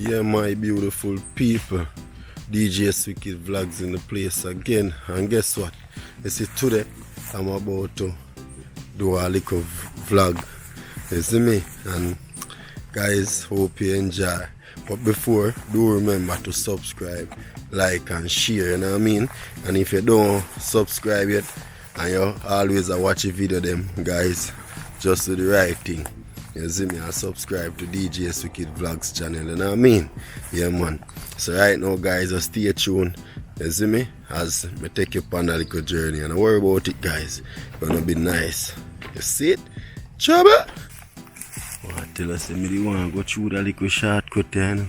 Yeah, my beautiful people, DJ SWICKED vlogs in the place again. And guess what? You see, today I'm about to do a little vlog. You see me? And guys, hope you enjoy. But before, do remember to subscribe, like and share, you know what I mean? And if you don't subscribe yet and you always watch a video them, guys, just do the right thing. You see me, I subscribe to DJ SWICKED Vlogs channel, you know what I mean? Yeah, man. So right now, guys, just stay tuned. You see me? As I take you on a little journey. And don't worry about it, guys. It's gonna be nice. You see it? Trouble! Oh, I tell us, I want to go through that little shortcut there.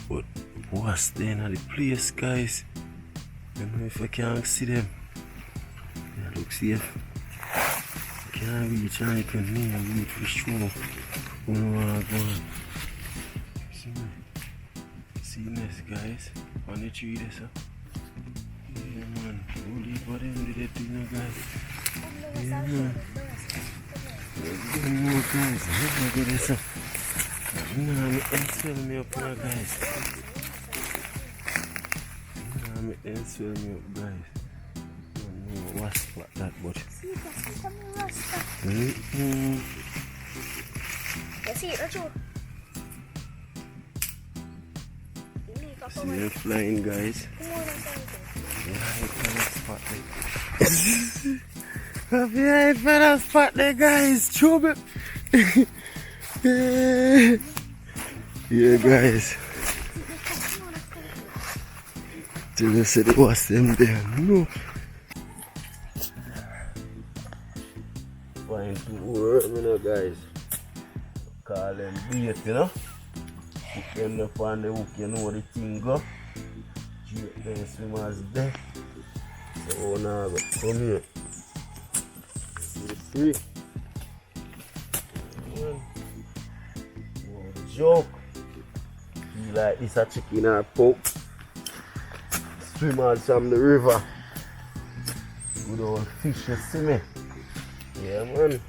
But what's there in the place, guys? I don't know if I can see them. Yeah, look safe. Can't reach and you can near reach for sure. We don't want to go on. See this, guys. On the tree there, sir. Yeah, man. We'll leave what them did that thing, guys. Yeah, man. Good more, guys. Look at this, sir. Nah, I'm swell me up now, guys. Nah, I'm swell me up, guys. What spot that, but see, Rasta. See it, Raju. See them flying, guys. Yeah, spot there. Behind for that spot there, guys. Trouble. Yeah, guys. Till you said it was them there. No. Fine to work, you know, guys. Call them bait, you know. Put them up on the hook, you know the thing go. Keep them swimmers there. So now go come here. You see? No joke. Feel like this a chicken or pork. Swimmers from the river. Good old fish, you see me? Yeah, man.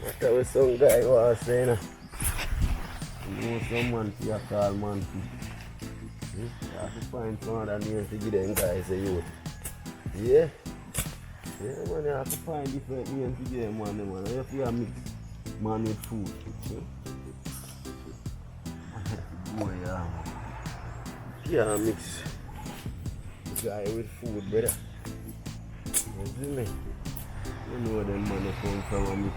That's what some guy was saying. You know someone to your call man. You have to find some other names to give them guys a youth. Yeah? Yeah, man, you have to find different names to give them man. You have to mix man with food. Boy, yeah, man. Yeah, mix guy with food, brother. You see me? You know them money come from a mix.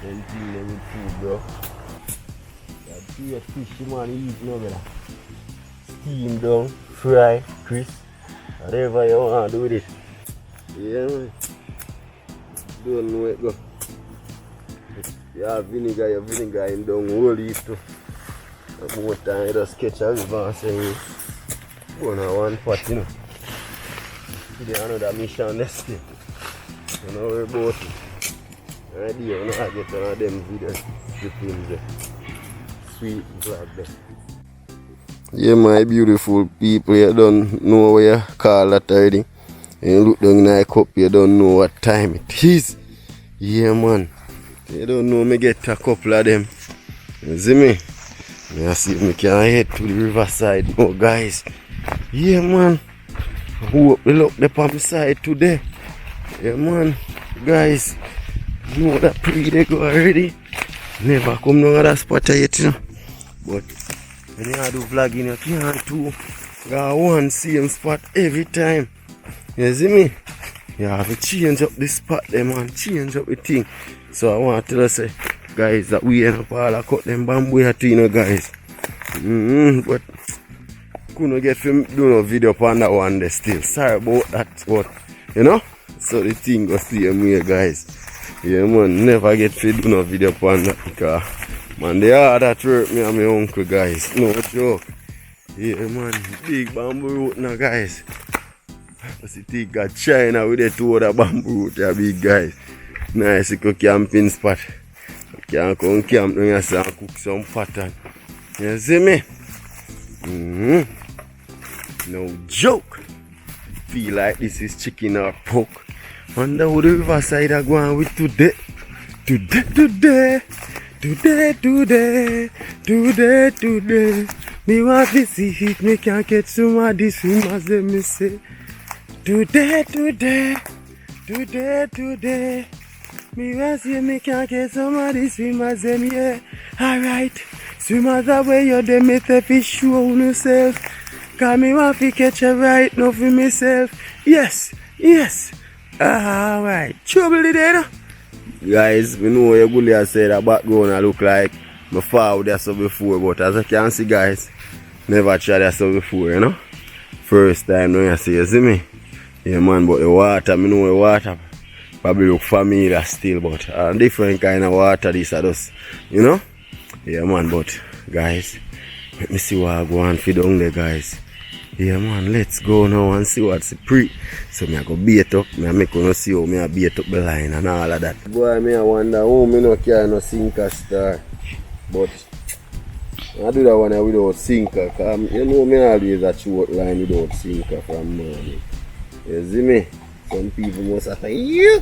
Then clean them with food, bro. That pure fish man eat no better. Steam down, fry, crisp. Whatever you want to do with it. Yeah, man. Don't know it go. You have vinegar, your vinegar in down whole it too. More time you just catch a river and say, go on one pot, you know. Today another mission next day. You know we're about it. Right here, you know I get one of them videos, the films there. Sweet vlog there. Yeah, my beautiful people, you don't know what you call that already. You look down in the cup, you don't know what time it is. Yeah, man. You don't know me get a couple of them. You see me? I see me can head to the Riverside now, guys. Yeah, man. Hope we look up on the side today. Yeah, man. Guys, you know that pre they go already. Never come down at that spot yet, you know. But when you do vlogging, you can't do one same spot every time. You see me? You have to change up the spot there, man. Change up the thing. So I want to tell us, guys, that we end up all I cut them bamboo here too, you know, guys. But couldn't get to do no video on that one there still. Sorry about that, but you know. So the thing goes same way, guys. Yeah, man, never get to do no video on that because man, they are that hurt me and my uncle, guys. No joke. Yeah, man, big bamboo root now, guys. What's the thing got China with the two other bamboo root there, big guys. Nice little camping spot. You can come camp down here and cook some pattern. You see me? No joke. Feel like this is chicken or pork. Wonder what the Riverside are going with today. Today. Me want to see it, me can't catch some of these swimmers, them me say. Today. Me want see me can't catch some of these swimmers, them, yeah. Alright, swimmers away, you them me take fish show on yourself. Cause me want to catch a right now for myself. Yes. Alright, trouble it there. Guys, we know you good said that background I look like my father there so before, but as I can see, guys, never tried that so before, you know. First time now you see me? Yeah, man, but the water, me know the water probably look familiar still, but different kind of water this are just, you know. Yeah, man, but guys, let me see what I go and feed down there, guys. Yeah, man, let's go now and see what's the pre. So me I go bait up, me I make you see how me I bait up the line and all of that. Boy, me I wonder how me no carry no sinker star. But I do that one without sinker, cause you know me always a short line without sinker from morning. You see me? Some people must have to yuck.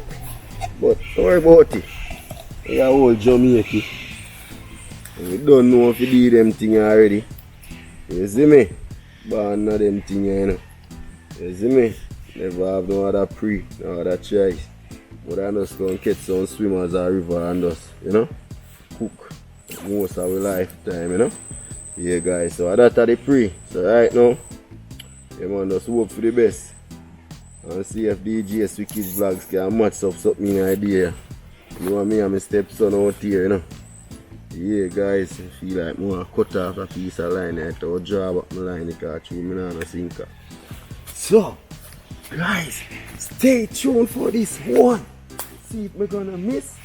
But don't worry about it. We are all Jamaican. We don't know if you do them things already. You see me? But none of them things, you know. You see me? Never have no other pre, no other choice. But I just go and catch some swimmers at river and just, you know, cook most of our lifetime, you know. Yeah, guys, so that's the pre. So right now, yeah, man, just hope for the best. And see if DJ SWICKED vlogs can match up something idea. You know me and my stepson out here, you know. Yeah, guys, I feel like more cut off a piece of line right or draw up my line because I me not a sinker. So, guys, stay tuned for this one. See if I'm gonna miss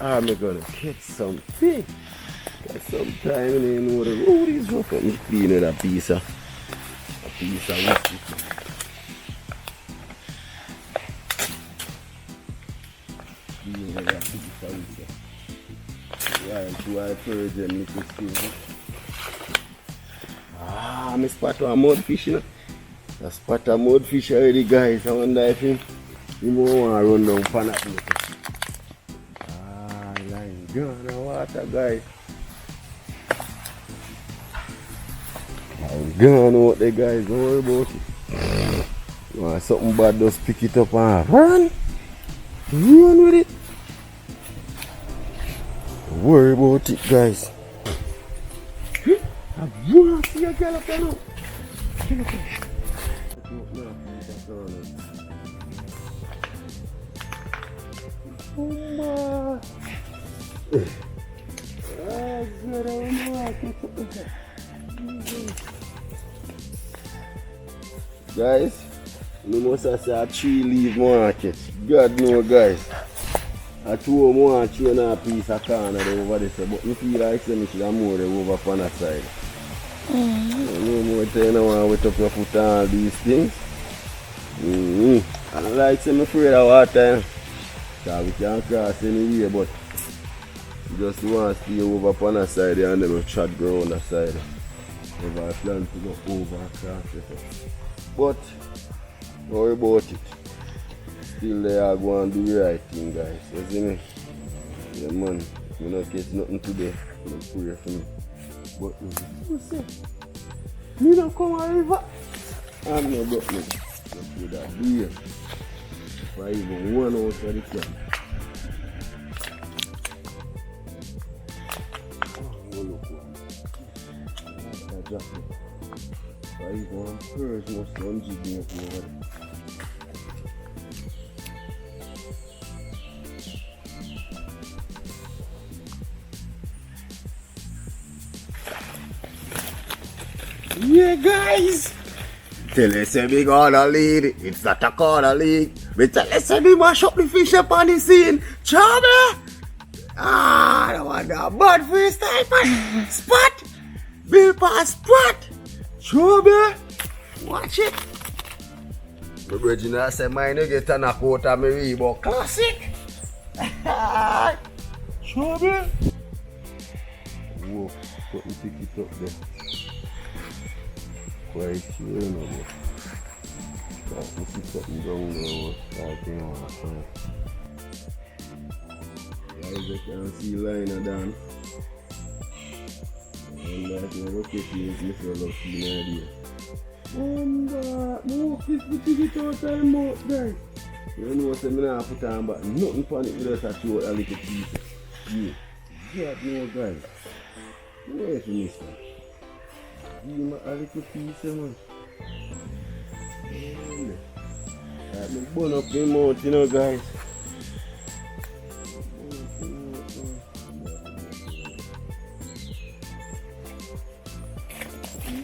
or I'm gonna catch something. Because sometimes you know the road is rough and you clean with a piece of whiskey. I spot a mudfish, you know. I spot a mudfish already, guys. I wonder if he won't want to run down for that. Line gone in water, guys. I'm gone out there, guys. Don't worry about it. You want something bad, just pick it up and run. Run with it. Don't worry about it, guys. I want to see a girl up there now. Oh my. Guys, we must have said a 3-leaf market. God know, guys. I 2 more and 3.5 piece of corn over there, but I feel like I should have more over on that side. No more time I want to wet up your foot and all these things. I don't like I'm afraid of water. Because we can't cross anywhere, but we just want to stay over on that side and then we chat go on that side. If I plan to go over across it. But don't worry about it. Still they are going to do the right thing, guys. You see me? Yeah, man. If you don't catch nothing today, you pray for me. But you see, me don't come on river. I'm not got me. Just do that beer. If I even one out of the camp. Oh, look. I just if I even one first, must run jig over there. Yeah, guys. Tell us we gonna lead. It's not a corner league. We tell us we mash up the fish up on the scene. Chubby. That one a bad freestyle, man. Spot. Bill pass spot. Chubby. Watch it. The original say mine you get a knockout of my Reebok Classic. Chubby. Whoa, put me pick it up there. Quite sure, you know, but I see something down there, starting on the front. Guys, you can see line down. And never catch me if you love seeing idea. Move this bit out time out, guys. You know what I'm not put on but nothing funny without a show a little piece. Yeah. God no guys. Where is mister? Give me a little piece, man. Let me burn up my mouth, you know, guys.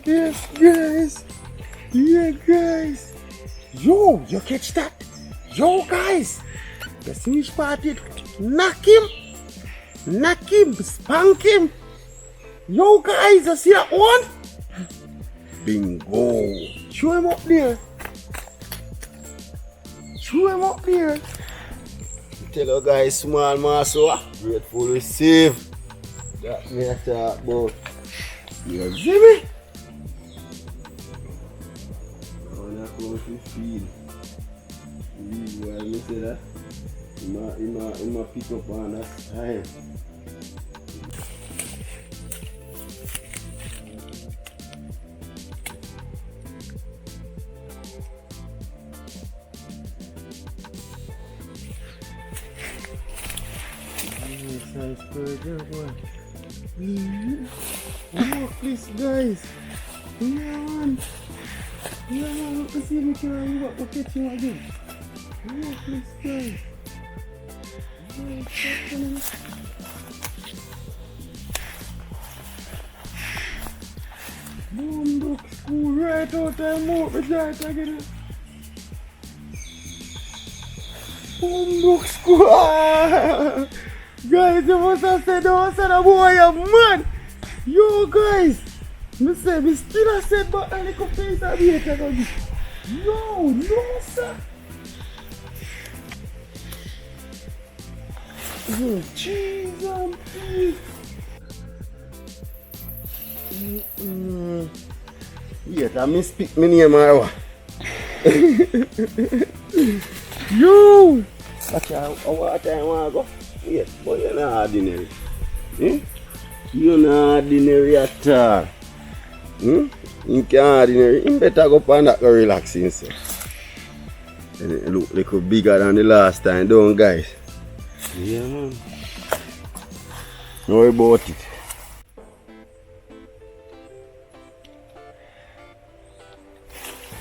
Yes, guys. Yeah, guys. Yo, you catch that? Yo, guys. You see me spotted? Knock him. Knock him. Spank him. Yo, guys, you see that one? Bingo. Show him up there. Show him up there. Tell you guys, small master, grateful receive. That me I talk about. You see me? I'm not going to feed. Why you say that? I'm pick up on that time. Look this, guys. Yeah, look to see me carry you up to catch him again. Look this, guys. Boom, look, school right out and move it right again. Boom, look, school. Guys, you must have said, oh, son of boy, you man. Yo, guys. Me say, me still have said, but I little face of the again. No, no, sir. Oh, cheese and peas. Yes, I misspeak my name, Marwa. Yo! Watch out, what time I want to go? Yes, but you're not ordinary. You're not ordinary at all. You can't ordinary. You better go and that go relaxing, sir. And it look like bigger than the last time, don't guys? Yeah, man. Don't worry about it.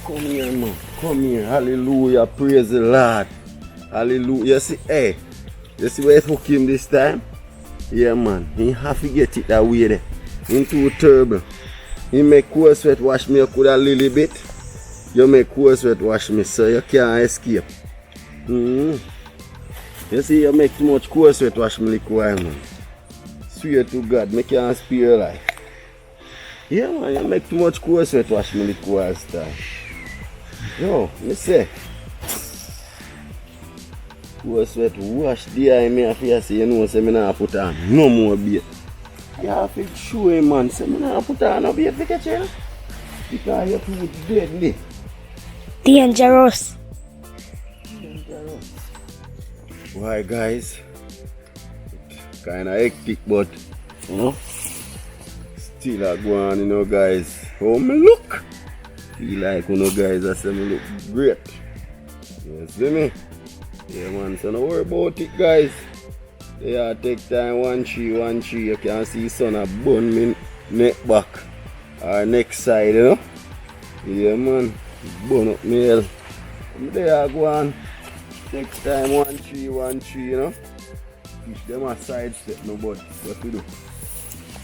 Come here, man. Come here. Hallelujah. Praise the Lord. Hallelujah. You see, hey. You see where it hook him this time? Yeah, man. He have to get it that way there. He too terrible. He make cold sweat wash me up with a little bit. You make cold sweat wash me so you can't escape. You see, you make too much cold sweat wash me like why, man. Swear to God, make you spare your life. Yeah, man, you make too much cold sweat wash me like why style. Yo, me say. Cold sweat wash the eye me have to say, you know, say me not put on no more bait. You have to show him, man, say me not put on no bait to catch you. Because you're too deadly. Dangerous. Why, guys? Kinda hectic, but you know, still a go on, you know, guys. How me look? Feel like, you know, guys, I say me look great. You see me? Yeah, man, so don't worry about it, guys. Yeah, take time, one tree. You can see sun a burn me neck back or neck side, you know. Yeah, man, burn up me hell. There I go on. Take time, one tree, you know. Fish them a side step, no, but what to do?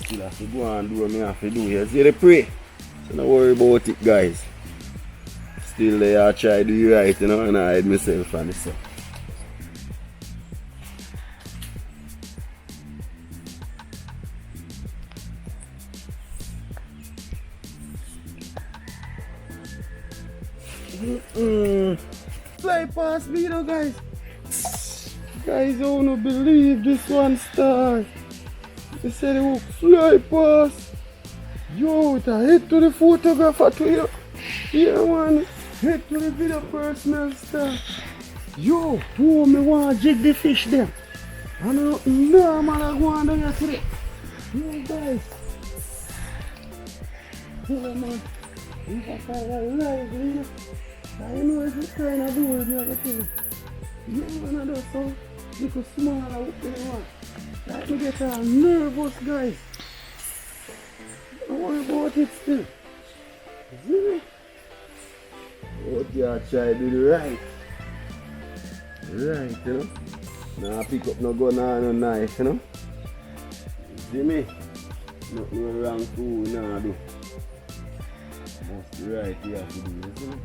Still have to go and do what me have to do. You see the prey? So don't worry about it, guys. Still there I try to do right, you know, and I hide myself on the sun. Fly past me, you know, guys. Guys, I don't believe this one star. They said it will fly past. Yo, it a head to the photographer to you. Yeah, man. Head to the video personal star. Yo, oh, me want to jig the fish there. I know, no, man, I go on down here today. Yo, guys. Yeah, man. Riverside are lively, you know. I know if you trying to do it, you have to tell you. Yeah, man, I do so. Because smaller up there, man. Like me get nervous, guys. Don't worry about it still. See me? What you try to do the right. Right, you know. Now pick up no gun or no knife, you know. See me? Nothing wrong too, now do. Must be right you have to do, you see me?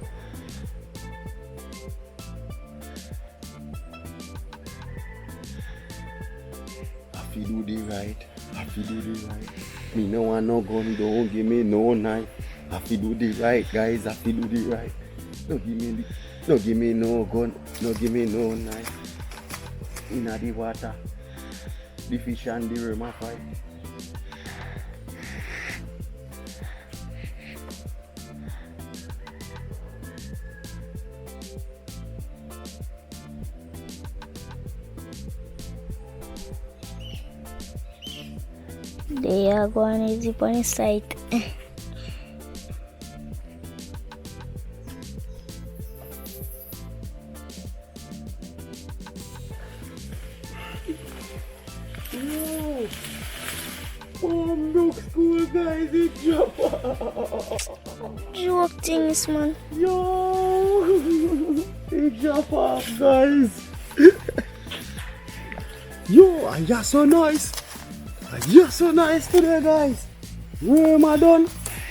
Have to do the right. Have to do the right. Me no want no gun, don't give me no knife. Have to do the right, guys. Have to do the right. Don't give me no gun. Don't give me no knife. Inna the water, the fish and the worm a fight. They are going easy on the site. Yo! Mom looks cool, guys. It drop. Joke things, man. Yo! It drop off, guys. Yo, you're so nice. You're so nice today, guys. Where am I done?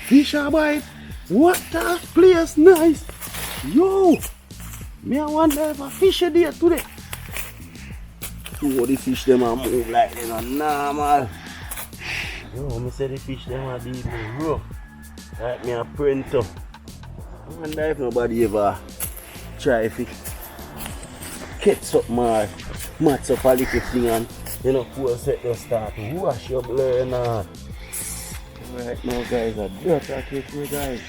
Fish are bite. What a place, nice. Yo! Me I wonder if I fish a day today. Oh, the fish them a move like they not normal. Yo, me say the fish them a deep rough. Like me a print up. I wonder if nobody ever try if it catch something or match up a little thing and you know, poor set just start to wash your blood and all. Right now, guys, a dirt I catch me, guys.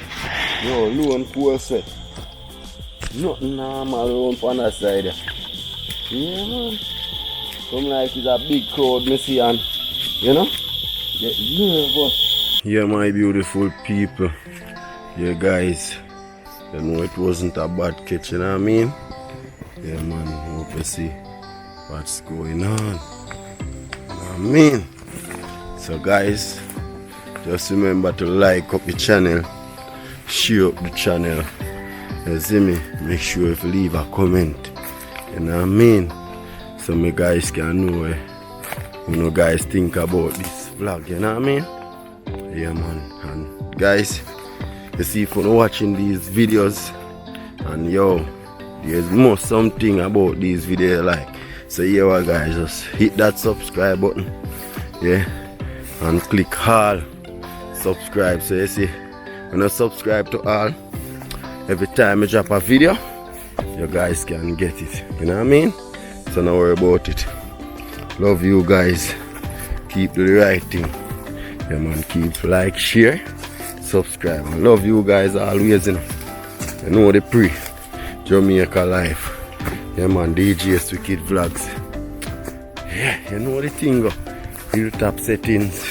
Yo, low and poor set. Nothing normal around on that side. Yeah, man. Come like it's a big crowd, me see, and you know, get nervous. Yeah, my beautiful people. Yeah, guys. You know, it wasn't a bad catch, you know what I mean? Yeah, man. Hope you see what's going on. You know what I mean? So, guys, just remember to like up the channel, share up the channel. You see me? Make sure if you leave a comment. You know what I mean? So my guys can know what you guys think about this vlog, you know what I mean? Yeah, man. And guys, you see if you're watching these videos and yo, there's more something about these videos like. So yeah, well, guys, just hit that subscribe button, yeah, and click all subscribe. So you see, when you subscribe to all, every time I drop a video, you guys can get it. You know what I mean? So don't worry about it. Love you guys. Keep doing the right thing. Yeah, man. Keep like, share, subscribe. I love you guys always. You know the pre Jamaica life. Yeah, man. DJ SWICKED vlogs. Yeah, you know the thing. Hilltop settings.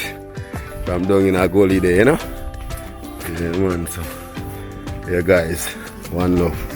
From down in a gully there, you know. Yeah, man. So yeah, guys. One love.